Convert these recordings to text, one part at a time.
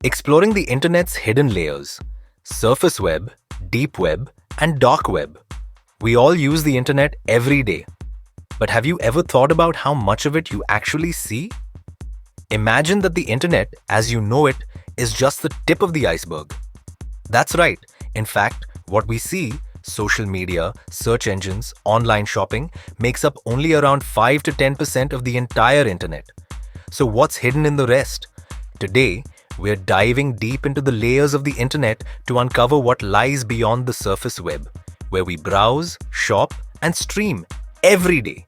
Exploring the internet's hidden layers, surface web, deep web, and dark web. We all use the internet every day. But have you ever thought about how much of it you actually see? Imagine that the internet, as you know it, is just the tip of the iceberg. That's right. In fact, what we see, social media, search engines, online shopping, makes up only around 5 to 10% of the entire internet. So what's hidden in the rest? Today, we're diving deep into the layers of the internet to uncover what lies beyond the surface web, where we browse, shop, and stream every day.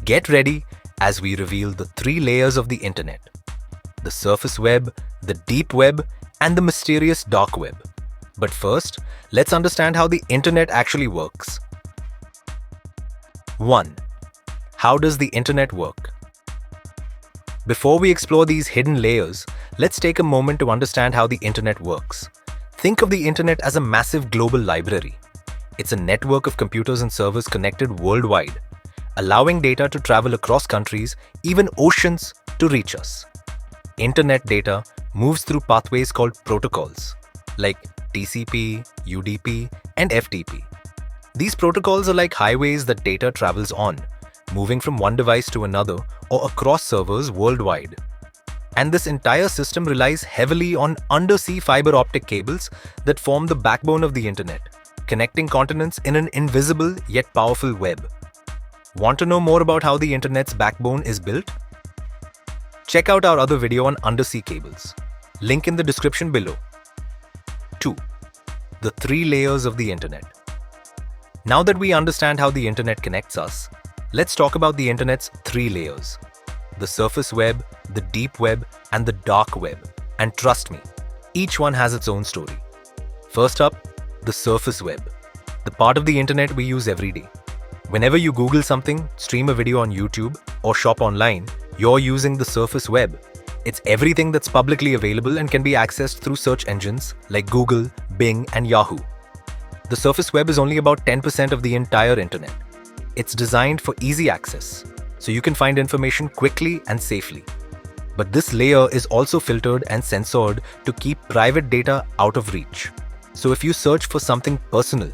Get ready as we reveal the 3 layers of the internet: the surface web, the deep web, and the mysterious dark web. But first, let's understand how the internet actually works. 1. How does the internet work? Before we explore these hidden layers, let's take a moment to understand how the internet works. Think of the internet as a massive global library. It's a network of computers and servers connected worldwide, allowing data to travel across countries, even oceans, to reach us. Internet data moves through pathways called protocols, like TCP, UDP, and FTP. These protocols are like highways that data travels on, moving from one device to another or across servers worldwide. And this entire system relies heavily on undersea fiber optic cables that form the backbone of the internet, connecting continents in an invisible yet powerful web. Want to know more about how the internet's backbone is built? Check out our other video on undersea cables. Link in the description below. 2. The 3 layers of the internet. Now that we understand how the internet connects us, let's talk about the internet's 3 layers: the surface web, the deep web, and the dark web. And trust me, each one has its own story. First up, the surface web, the part of the internet we use every day. Whenever you Google something, stream a video on YouTube, or shop online, you're using the surface web. It's everything that's publicly available and can be accessed through search engines like Google, Bing, and Yahoo. The surface web is only about 10% of the entire internet. It's designed for easy access, so you can find information quickly and safely. But this layer is also filtered and censored to keep private data out of reach. So if you search for something personal,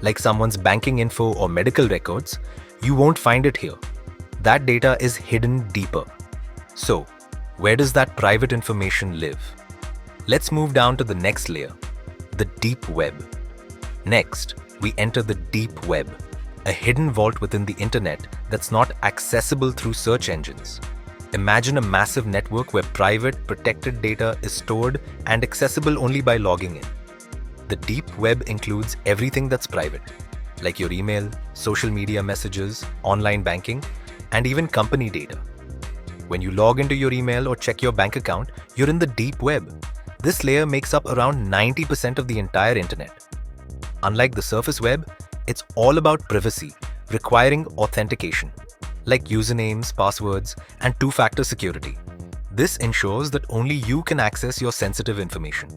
like someone's banking info or medical records, you won't find it here. That data is hidden deeper. So, where does that private information live? Let's move down to the next layer, the deep web. Next, we enter the deep web, a hidden vault within the internet that's not accessible through search engines. Imagine a massive network where private, protected data is stored and accessible only by logging in. The deep web includes everything that's private, like your email, social media messages, online banking, and even company data. When you log into your email or check your bank account, you're in the deep web. This layer makes up around 90% of the entire internet. Unlike the surface web, it's all about privacy, requiring authentication, like usernames, passwords, and 2-factor security. This ensures that only you can access your sensitive information.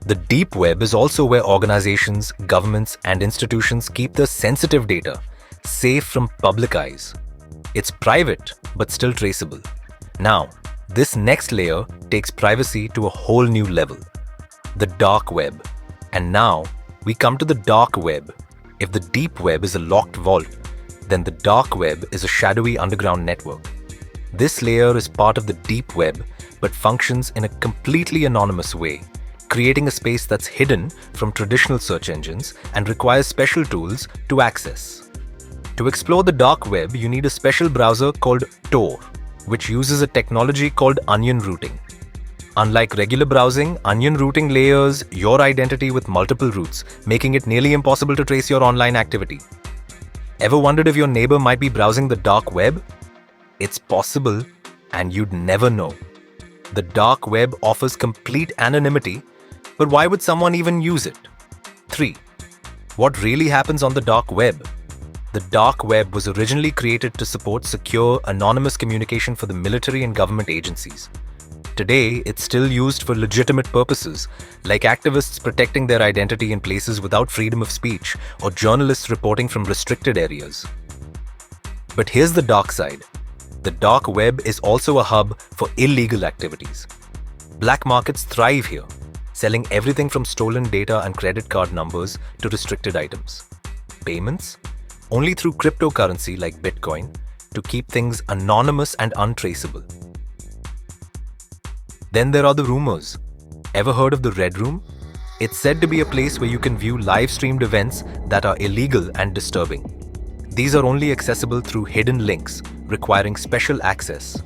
The deep web is also where organizations, governments, and institutions keep their sensitive data safe from public eyes. It's private, but still traceable. Now, this next layer takes privacy to a whole new level: the dark web. And now, we come to the dark web. If the deep web is a locked vault, then the dark web is a shadowy underground network. This layer is part of the deep web, but functions in a completely anonymous way, creating a space that's hidden from traditional search engines and requires special tools to access. To explore the dark web, you need a special browser called Tor, which uses a technology called onion routing. Unlike regular browsing, onion routing layers your identity with multiple routes, making it nearly impossible to trace your online activity. Ever wondered if your neighbor might be browsing the dark web? It's possible, and you'd never know. The dark web offers complete anonymity, but why would someone even use it? 3. What really happens on the dark web? The dark web was originally created to support secure, anonymous communication for the military and government agencies. Today, it's still used for legitimate purposes, like activists protecting their identity in places without freedom of speech or journalists reporting from restricted areas. But here's the dark side. The dark web is also a hub for illegal activities. Black markets thrive here, selling everything from stolen data and credit card numbers to restricted items. Payments? Only through cryptocurrency like Bitcoin to keep things anonymous and untraceable. Then there are the rumors. Ever heard of the Red Room? It's said to be a place where you can view live-streamed events that are illegal and disturbing. These are only accessible through hidden links, requiring special access.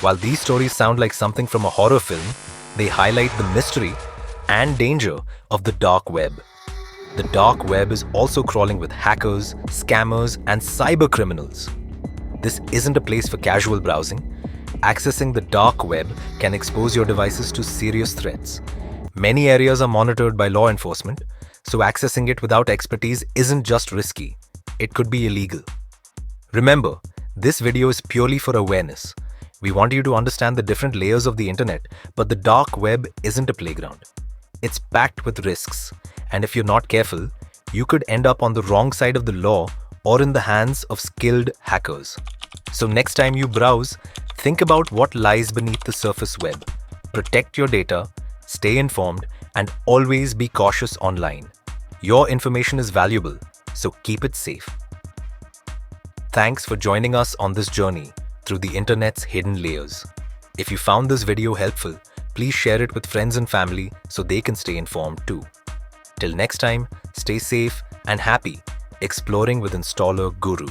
While these stories sound like something from a horror film, they highlight the mystery and danger of the dark web. The dark web is also crawling with hackers, scammers, and cyber criminals. This isn't a place for casual browsing. Accessing the dark web can expose your devices to serious threats. Many areas are monitored by law enforcement, so accessing it without expertise isn't just risky, it could be illegal. Remember, this video is purely for awareness. We want you to understand the different layers of the internet, but the dark web isn't a playground. It's packed with risks, and if you're not careful, you could end up on the wrong side of the law or in the hands of skilled hackers. So next time you browse, think about what lies beneath the surface web. Protect your data, stay informed, and always be cautious online. Your information is valuable, so keep it safe. Thanks for joining us on this journey through the internet's hidden layers. If you found this video helpful, please share it with friends and family so they can stay informed too. Till next time, stay safe and happy exploring with Installer Guru.